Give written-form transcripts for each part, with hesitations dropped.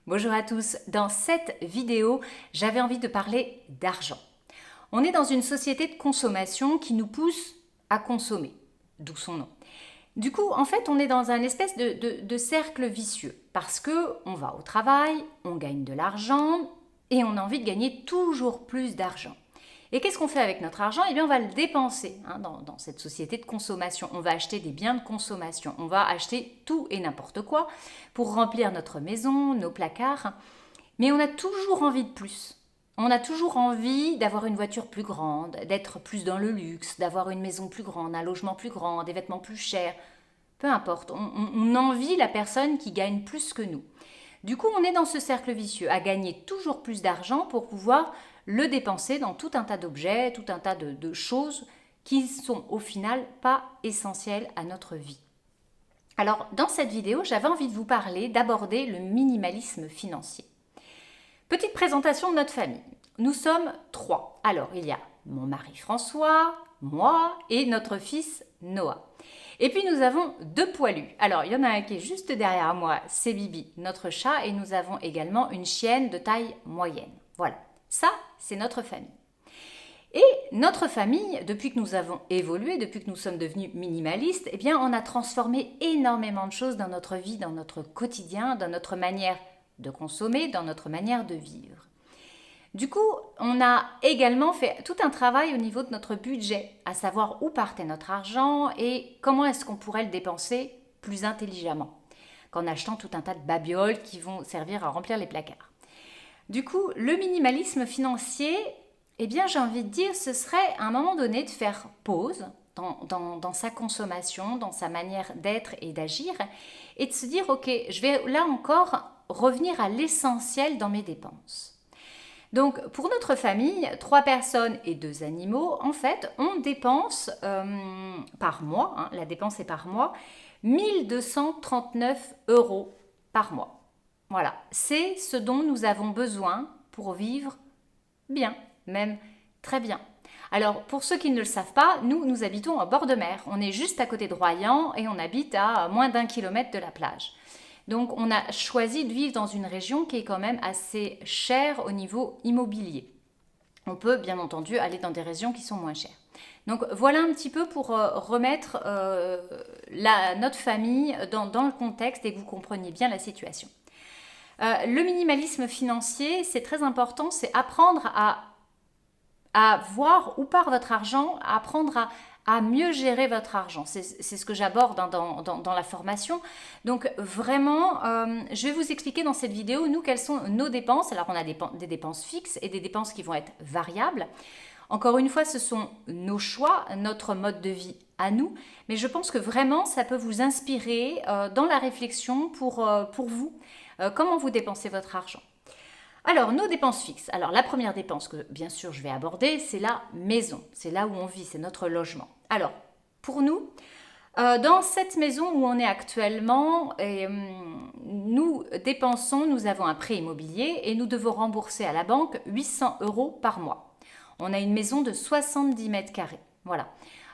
Bonjour à tous, dans cette vidéo, j'avais envie de parler d'argent. On est dans une société de consommation qui nous pousse à consommer, d'où son nom. Du coup, en fait, on est dans un espèce de cercle vicieux parce que on va au travail, on gagne de l'argent et on a envie de gagner toujours plus d'argent. Et qu'est-ce qu'on fait avec notre argent? Eh bien, on va le dépenser dans cette société de consommation. On va acheter des biens de consommation. On va acheter tout et n'importe quoi pour remplir notre maison, nos placards. Mais on a toujours envie de plus. On a toujours envie d'avoir une voiture plus grande, d'être plus dans le luxe, d'avoir une maison plus grande, un logement plus grand, des vêtements plus chers. Peu importe, on envie la personne qui gagne plus que nous. Du coup, on est dans ce cercle vicieux, à gagner toujours plus d'argent pour pouvoir le dépenser dans tout un tas d'objets, tout un tas de choses qui sont au final pas essentielles à notre vie. Alors, dans cette vidéo, j'avais envie de vous parler, d'aborder le minimalisme financier. Petite présentation de notre famille. Nous sommes 3. Alors, il y a mon mari François, moi et notre fils Noah. Et puis nous avons 2 poilus. Alors, il y en a un qui est juste derrière moi, c'est Bibi, notre chat, et nous avons également une chienne de taille moyenne. Voilà, ça, c'est notre famille. Et notre famille, depuis que nous avons évolué, depuis que nous sommes devenus minimalistes, eh bien, on a transformé énormément de choses dans notre vie, dans notre quotidien, dans notre manière de consommer, dans notre manière de vivre. Du coup, on a également fait tout un travail au niveau de notre budget, à savoir où partait notre argent et comment est-ce qu'on pourrait le dépenser plus intelligemment, qu'en achetant tout un tas de babioles qui vont servir à remplir les placards. Du coup, le minimalisme financier, eh bien j'ai envie de dire, ce serait à un moment donné de faire pause dans sa consommation, dans sa manière d'être et d'agir, et de se dire, ok, je vais là encore revenir à l'essentiel dans mes dépenses. Donc, pour notre famille, 3 personnes et 2 animaux, en fait, on dépense par mois, la dépense est par mois, 1239 € par mois. Voilà, c'est ce dont nous avons besoin pour vivre bien, même très bien. Alors, pour ceux qui ne le savent pas, nous habitons au bord de mer. On est juste à côté de Royan et on habite à moins d'1 kilomètre de la plage. Donc, on a choisi de vivre dans une région qui est quand même assez chère au niveau immobilier. On peut, bien entendu, aller dans des régions qui sont moins chères. Donc, voilà un petit peu pour remettre notre famille dans le contexte et que vous compreniez bien la situation. Le minimalisme financier, c'est très important, c'est apprendre à voir où part votre argent, à apprendre à mieux gérer votre argent. C'est ce que j'aborde dans la formation. Donc vraiment, je vais vous expliquer dans cette vidéo, nous, quelles sont nos dépenses. Alors on a des dépenses fixes et des dépenses qui vont être variables. Encore une fois, ce sont nos choix, notre mode de vie à nous. Mais je pense que vraiment, ça peut vous inspirer dans la réflexion pour vous, comment vous dépensez votre argent. Alors, nos dépenses fixes. Alors, la première dépense que, bien sûr, je vais aborder, c'est la maison. C'est là où on vit, c'est notre logement. Alors, pour nous, dans cette maison où on est actuellement, nous avons un prêt immobilier et nous devons rembourser à la banque 800 € par mois. On a une maison de 70 mètres carrés. Voilà.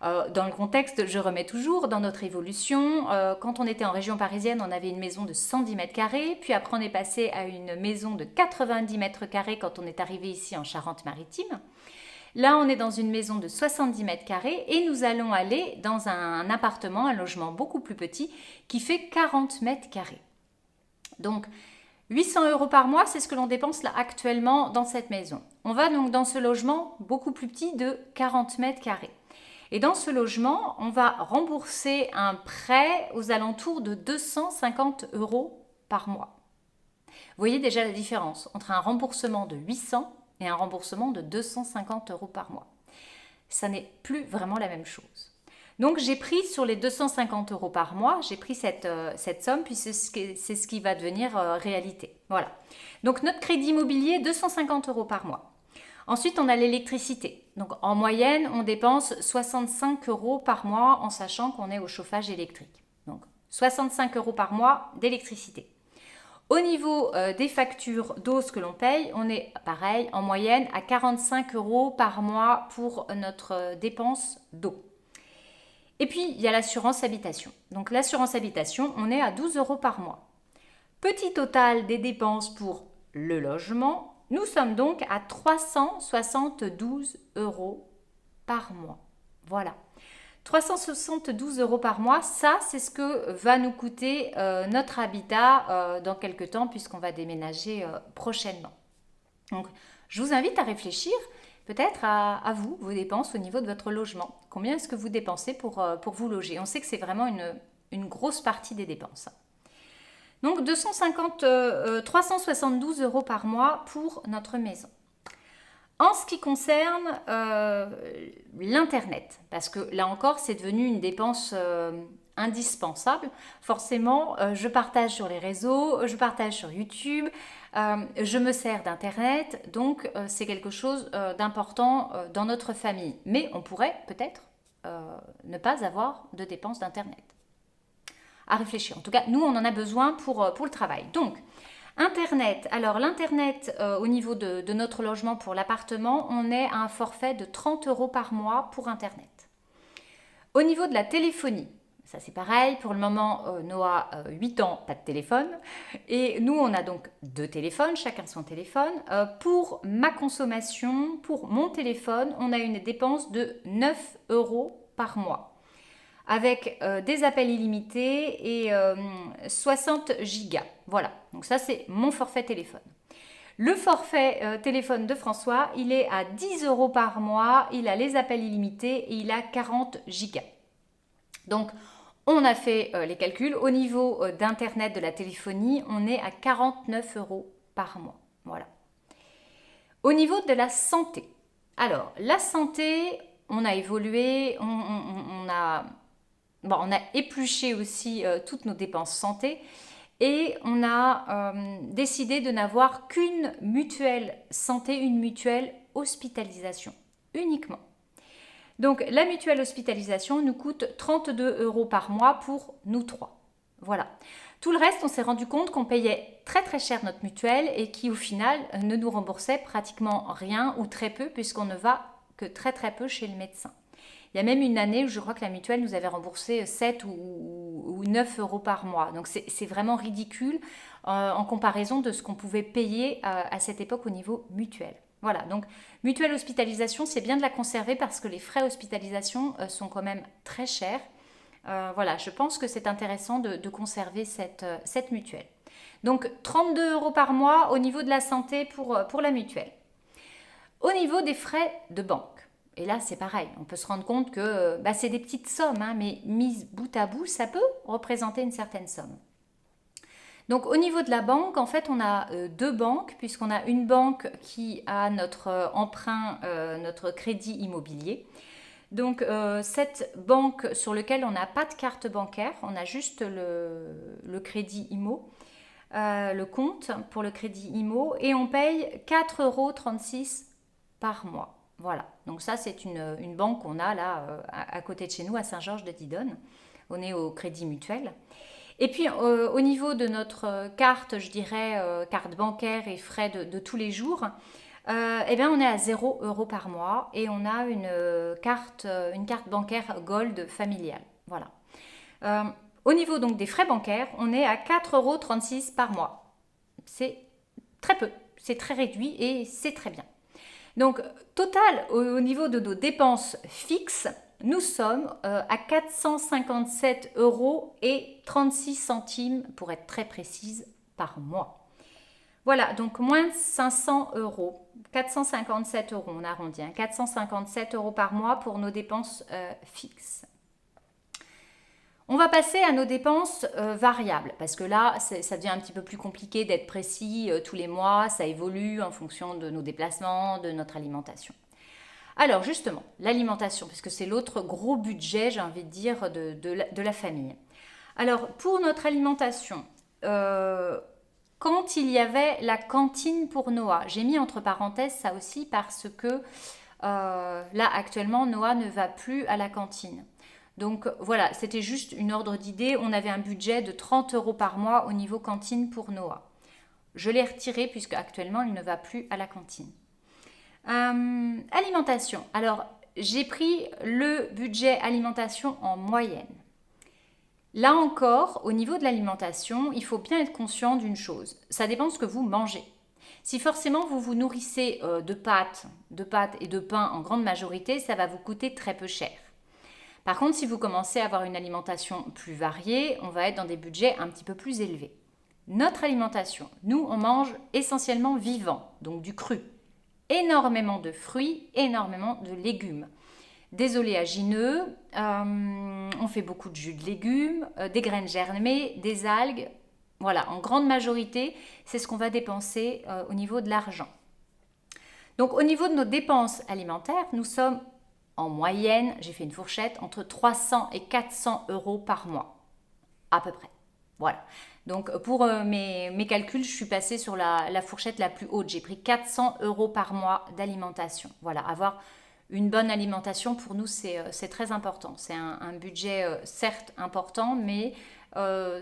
Dans le contexte, je remets toujours dans notre évolution. Quand on était en région parisienne, on avait une maison de 110 mètres carrés. Puis après, on est passé à une maison de 90 mètres carrés quand on est arrivé ici en Charente-Maritime. Là, on est dans une maison de 70 mètres carrés et nous allons aller dans un appartement, un logement beaucoup plus petit qui fait 40 mètres carrés. Donc, 800 € par mois, c'est ce que l'on dépense là actuellement dans cette maison. On va donc dans ce logement beaucoup plus petit de 40 mètres carrés. Et dans ce logement, on va rembourser un prêt aux alentours de 250 € par mois. Vous voyez déjà la différence entre un remboursement de 800 et un remboursement de 250 € par mois. Ça n'est plus vraiment la même chose. Donc j'ai pris sur les 250 € par mois, j'ai pris cette somme, puis c'est ce qui va devenir réalité. Voilà. Donc notre crédit immobilier, 250 € par mois. Ensuite, on a l'électricité. Donc, en moyenne, on dépense 65 € par mois en sachant qu'on est au chauffage électrique. Donc, 65 € par mois d'électricité. Au niveau des factures d'eau, ce que l'on paye, on est pareil, en moyenne, à 45 € par mois pour notre dépense d'eau. Et puis, il y a l'assurance habitation. Donc, l'assurance habitation, on est à 12 € par mois. Petit total des dépenses pour le logement, nous sommes donc à 372 euros par mois. Voilà. 372 euros par mois, ça c'est ce que va nous coûter notre habitat dans quelques temps puisqu'on va déménager prochainement. Donc je vous invite à réfléchir peut-être à vous, vos dépenses au niveau de votre logement. Combien est-ce que vous dépensez pour vous loger? On sait que c'est vraiment une grosse partie des dépenses. Donc 372 euros par mois pour notre maison. En ce qui concerne l'Internet, parce que là encore, c'est devenu une dépense indispensable. Forcément, je partage sur les réseaux, je partage sur YouTube, je me sers d'Internet, donc c'est quelque chose d'important dans notre famille. Mais on pourrait peut-être ne pas avoir de dépenses d'Internet. À réfléchir. En tout cas, nous, on en a besoin pour le travail. Donc, Internet. Alors, l'Internet, au niveau de notre logement pour l'appartement, on est à un forfait de 30 euros par mois pour Internet. Au niveau de la téléphonie, ça c'est pareil. Pour le moment, Noah, 8 ans, pas de téléphone. Et nous, on a donc 2 téléphones, chacun son téléphone. Pour ma consommation, pour mon téléphone, on a une dépense de 9 euros par mois, avec des appels illimités et 60 gigas. Voilà, donc ça c'est mon forfait téléphone. Le forfait téléphone de François, il est à 10 euros par mois, il a les appels illimités et il a 40 gigas. Donc on a fait les calculs. Au niveau d'Internet, de la téléphonie, on est à 49 euros par mois. Voilà. Au niveau de la santé, alors la santé, on a évolué, on a épluché aussi toutes nos dépenses santé et on a décidé de n'avoir qu'une mutuelle santé, une mutuelle hospitalisation uniquement. Donc la mutuelle hospitalisation nous coûte 32 euros par mois pour nous 3. Voilà. Tout le reste, on s'est rendu compte qu'on payait très très cher notre mutuelle et qui au final ne nous remboursait pratiquement rien ou très peu puisqu'on ne va que très très peu chez le médecin. Il y a même une année où je crois que la mutuelle nous avait remboursé 7 ou 9 euros par mois. Donc c'est vraiment ridicule en comparaison de ce qu'on pouvait payer à cette époque au niveau mutuel. Voilà, donc mutuelle hospitalisation, c'est bien de la conserver parce que les frais hospitalisation sont quand même très chers. Voilà, je pense que c'est intéressant de conserver cette mutuelle. Donc 32 euros par mois au niveau de la santé pour la mutuelle. Au niveau des frais de banque, et là c'est pareil, on peut se rendre compte que c'est des petites sommes, mais mises bout à bout, ça peut représenter une certaine somme. Donc au niveau de la banque, en fait on a 2 banques, puisqu'on a une banque qui a notre emprunt, notre crédit immobilier. Donc cette banque sur laquelle on n'a pas de carte bancaire, on a juste le crédit IMO, le compte pour le crédit IMO, et on paye 4,36 euros par mois. Voilà, donc ça c'est une banque qu'on a là à côté de chez nous à Saint-Georges-de-Didonne. On est au Crédit Mutuel. Et puis au niveau de notre carte, je dirais carte bancaire et frais de tous les jours, on est à 0 euros par mois et on a une carte bancaire Gold familiale. Voilà. Au niveau donc des frais bancaires, on est à 4,36 euros par mois. C'est très peu, c'est très réduit et c'est très bien. Donc, total, au niveau de nos dépenses fixes, nous sommes à 457 euros et 36 centimes, pour être très précise, par mois. Voilà, donc moins 500 euros, 457 euros, on arrondit, 457 euros par mois pour nos dépenses fixes. On va passer à nos dépenses variables, parce que là, ça devient un petit peu plus compliqué d'être précis tous les mois, ça évolue en fonction de nos déplacements, de notre alimentation. Alors justement, l'alimentation, puisque c'est l'autre gros budget, j'ai envie de dire, de la famille. Alors pour notre alimentation, quand il y avait la cantine pour Noah, j'ai mis entre parenthèses ça aussi parce que là actuellement Noah ne va plus à la cantine. Donc voilà, c'était juste une ordre d'idée. On avait un budget de 30 euros par mois au niveau cantine pour Noah. Je l'ai retiré puisque actuellement il ne va plus à la cantine. Alimentation. Alors j'ai pris le budget alimentation en moyenne. Là encore, au niveau de l'alimentation, il faut bien être conscient d'une chose. Ça dépend de ce que vous mangez. Si forcément vous vous nourrissez de pâtes et de pain en grande majorité, ça va vous coûter très peu cher. Par contre, si vous commencez à avoir une alimentation plus variée, on va être dans des budgets un petit peu plus élevés. Notre alimentation, nous, on mange essentiellement vivant, donc du cru. Énormément de fruits, énormément de légumes. Des oléagineux, on fait beaucoup de jus de légumes, des graines germées, des algues. Voilà, en grande majorité, c'est ce qu'on va dépenser au niveau de l'argent. Donc au niveau de nos dépenses alimentaires, nous sommes en moyenne, j'ai fait une fourchette, entre 300 et 400 euros par mois, à peu près. Voilà. Donc pour mes calculs, je suis passée sur la fourchette la plus haute. J'ai pris 400 euros par mois d'alimentation. Voilà, avoir une bonne alimentation, pour nous, c'est très important. C'est un budget certes important, mais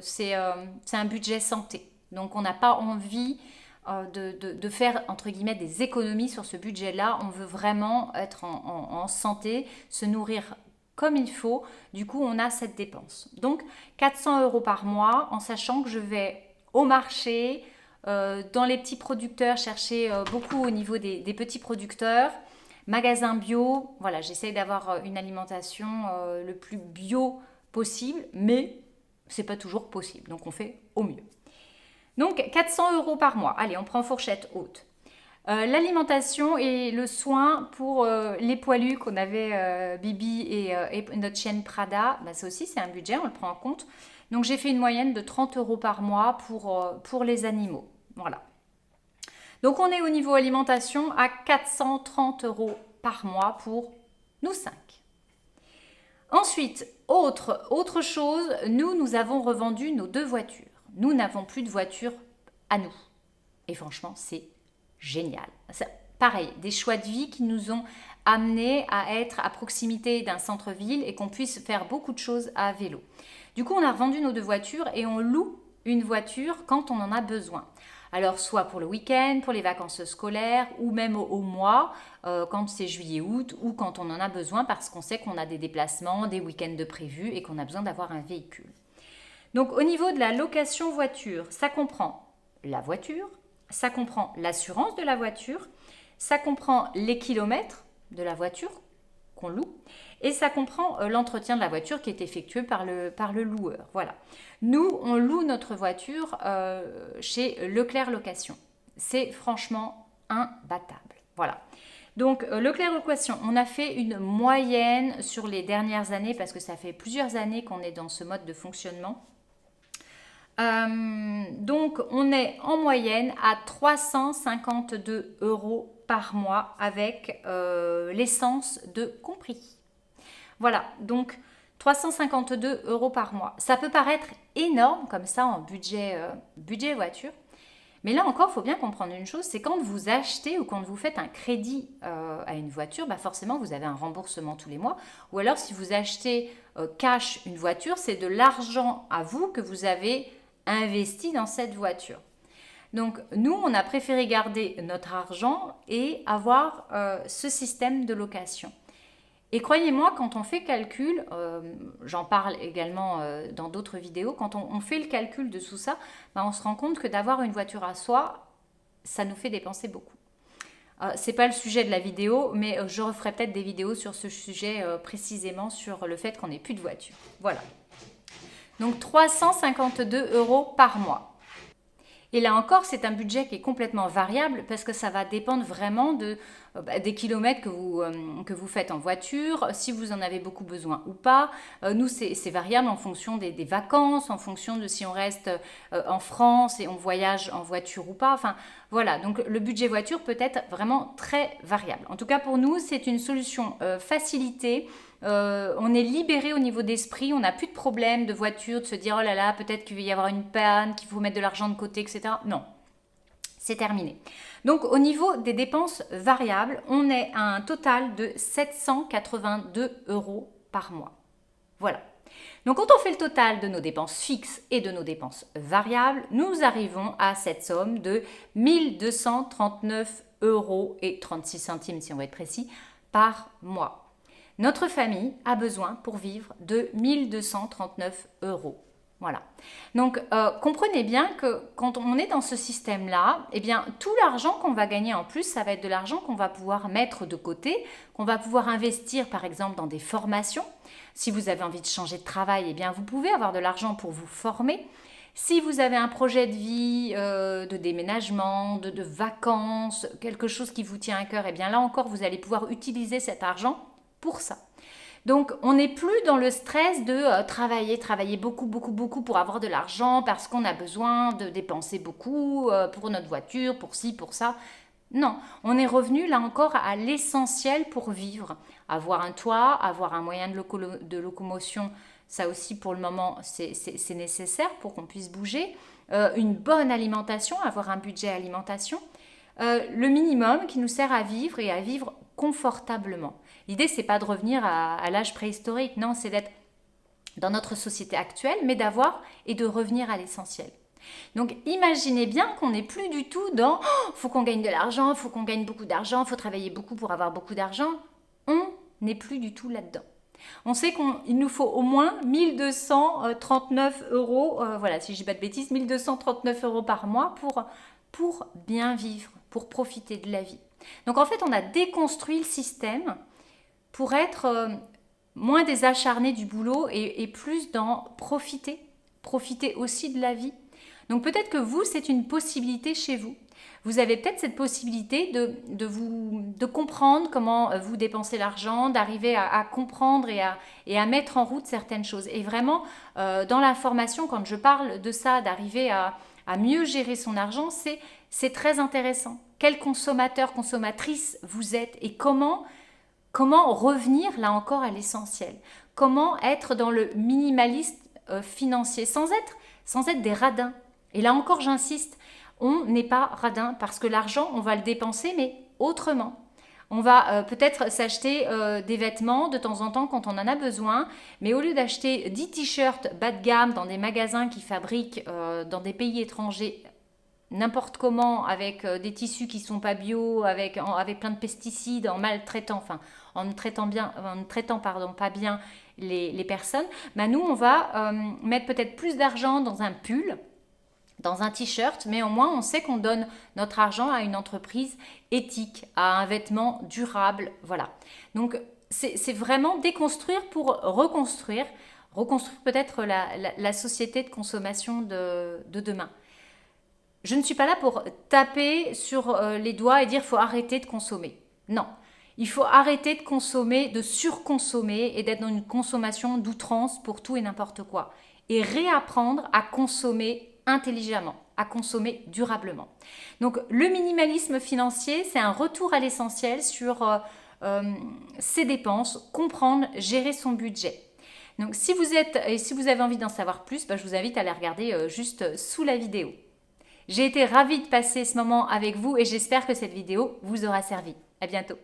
c'est un budget santé. Donc on n'a pas envie de faire, entre guillemets, des économies sur ce budget-là. On veut vraiment être en santé, se nourrir comme il faut. Du coup, on a cette dépense. Donc 400 euros par mois, en sachant que je vais au marché, dans les petits producteurs, chercher beaucoup au niveau des petits producteurs. Magasin bio, voilà, j'essaye d'avoir une alimentation le plus bio possible, mais c'est pas toujours possible, donc on fait au mieux. Donc 400 euros par mois, allez, on prend fourchette haute. L'alimentation et le soin pour les poilus qu'on avait, Bibi et notre chienne Prada, bah, ça aussi c'est un budget, on le prend en compte. Donc j'ai fait une moyenne de 30 euros par mois pour les animaux. Voilà. Donc on est au niveau alimentation à 430 euros par mois pour nous 5. Ensuite, autre chose, nous avons revendu nos 2 voitures. Nous n'avons plus de voiture à nous. Et franchement, c'est génial. Pareil, des choix de vie qui nous ont amenés à être à proximité d'un centre-ville et qu'on puisse faire beaucoup de choses à vélo. Du coup, on a revendu nos 2 voitures et on loue une voiture quand on en a besoin. Alors soit pour le week-end, pour les vacances scolaires ou même au mois, quand c'est juillet-août ou quand on en a besoin parce qu'on sait qu'on a des déplacements, des week-ends de prévus et qu'on a besoin d'avoir un véhicule. Donc au niveau de la location voiture, ça comprend la voiture, ça comprend l'assurance de la voiture, ça comprend les kilomètres de la voiture qu'on loue et ça comprend l'entretien de la voiture qui est effectué par le loueur. Voilà. Nous, on loue notre voiture chez Leclerc Location. C'est franchement imbattable. Voilà. Donc, Leclerc Location, on a fait une moyenne sur les dernières années parce que ça fait plusieurs années qu'on est dans ce mode de fonctionnement. Donc, on est en moyenne à 352 euros par mois avec l'essence de compris. Voilà, donc 352 euros par mois. Ça peut paraître énorme comme ça en budget voiture. Mais là encore, il faut bien comprendre une chose, c'est quand vous achetez ou quand vous faites un crédit à une voiture, bah forcément vous avez un remboursement tous les mois. Ou alors si vous achetez cash une voiture, c'est de l'argent à vous que vous avez investi dans cette voiture. Donc nous, on a préféré garder notre argent et avoir ce système de location. Et croyez-moi, quand on fait calcul, j'en parle également dans d'autres vidéos, quand on fait le calcul de tout ça, ben on se rend compte que d'avoir une voiture à soi, ça nous fait dépenser beaucoup. C'est pas le sujet de la vidéo, mais je referai peut-être des vidéos sur ce sujet précisément, sur le fait qu'on n'ait plus de voiture. Voilà. Donc 352 euros par mois. Et là encore, c'est un budget qui est complètement variable parce que ça va dépendre vraiment des kilomètres que vous faites en voiture, si vous en avez beaucoup besoin ou pas. Nous, c'est variable en fonction des vacances, en fonction de si on reste en France et on voyage en voiture ou pas. Enfin, voilà, donc le budget voiture peut être vraiment très variable. En tout cas, pour nous, c'est une solution facilitée. On est libéré au niveau d'esprit, on n'a plus de problème de voiture, de se dire oh là là, peut-être qu'il va y avoir une panne, qu'il faut mettre de l'argent de côté, etc. Non, c'est terminé. Donc au niveau des dépenses variables, on est à un total de 782 euros par mois. Voilà. Donc quand on fait le total de nos dépenses fixes et de nos dépenses variables, nous arrivons à cette somme de 1239 euros et 36 centimes si on va être précis par mois. Notre famille a besoin pour vivre de 1239 euros. Voilà. Donc, comprenez bien que quand on est dans ce système-là, eh bien, tout l'argent qu'on va gagner en plus, ça va être de l'argent qu'on va pouvoir mettre de côté, qu'on va pouvoir investir, par exemple, dans des formations. Si vous avez envie de changer de travail, eh bien, vous pouvez avoir de l'argent pour vous former. Si vous avez un projet de vie, de déménagement, de vacances, quelque chose qui vous tient à cœur, eh bien, là encore, vous allez pouvoir utiliser cet argent pour ça. Donc, on n'est plus dans le stress de travailler beaucoup pour avoir de l'argent parce qu'on a besoin de dépenser beaucoup pour notre voiture, pour ci, pour ça. Non, on est revenu là encore à l'essentiel pour vivre. Avoir un toit, avoir un moyen de locomotion, ça aussi pour le moment c'est nécessaire pour qu'on puisse bouger. Une bonne alimentation, avoir un budget alimentation. Le minimum qui nous sert à vivre et à vivre confortablement. L'idée, c'est pas de revenir à l'âge préhistorique, non, c'est d'être dans notre société actuelle, mais d'avoir et de revenir à l'essentiel. Donc, imaginez bien qu'on n'est plus du tout dans faut qu'on gagne de l'argent, faut qu'on gagne beaucoup d'argent, faut travailler beaucoup pour avoir beaucoup d'argent. On n'est plus du tout là-dedans. On sait qu'il nous faut au moins 1239 euros, voilà, si je dis pas de bêtises, 1239 euros par mois pour bien vivre, pour profiter de la vie. Donc, en fait, on a déconstruit le système pour être moins des acharnés du boulot et plus dans profiter aussi de la vie. Donc peut-être que vous, c'est une possibilité chez vous. Vous avez peut-être cette possibilité de comprendre comment vous dépensez l'argent, d'arriver à comprendre et à mettre en route certaines choses. Et vraiment, dans la formation, quand je parle de ça, d'arriver à mieux gérer son argent, c'est très intéressant. Quel consommateur, consommatrice vous êtes et comment revenir là encore à l'essentiel. Comment être dans le minimalisme financier sans être des radins. Et là encore, j'insiste, on n'est pas radin parce que l'argent, on va le dépenser, mais autrement. On va peut-être s'acheter des vêtements de temps en temps quand on en a besoin, mais au lieu d'acheter 10 t-shirts bas de gamme dans des magasins qui fabriquent dans des pays étrangers n'importe comment, avec des tissus qui ne sont pas bio, avec plein de pesticides, en maltraitant, enfin en ne traitant pas bien les personnes, bah nous on va mettre peut-être plus d'argent dans un pull, dans un t-shirt, mais au moins on sait qu'on donne notre argent à une entreprise éthique, à un vêtement durable, voilà. Donc c'est vraiment déconstruire pour reconstruire peut-être la société de consommation de demain. Je ne suis pas là pour taper sur les doigts et dire qu'il faut arrêter de consommer. Non, il faut arrêter de consommer, de surconsommer et d'être dans une consommation d'outrance pour tout et n'importe quoi. Et réapprendre à consommer intelligemment, à consommer durablement. Donc le minimalisme financier, c'est un retour à l'essentiel sur ses dépenses, comprendre, gérer son budget. Donc si vous avez envie d'en savoir plus, je vous invite à aller regarder juste sous la vidéo. J'ai été ravie de passer ce moment avec vous et j'espère que cette vidéo vous aura servi. À bientôt.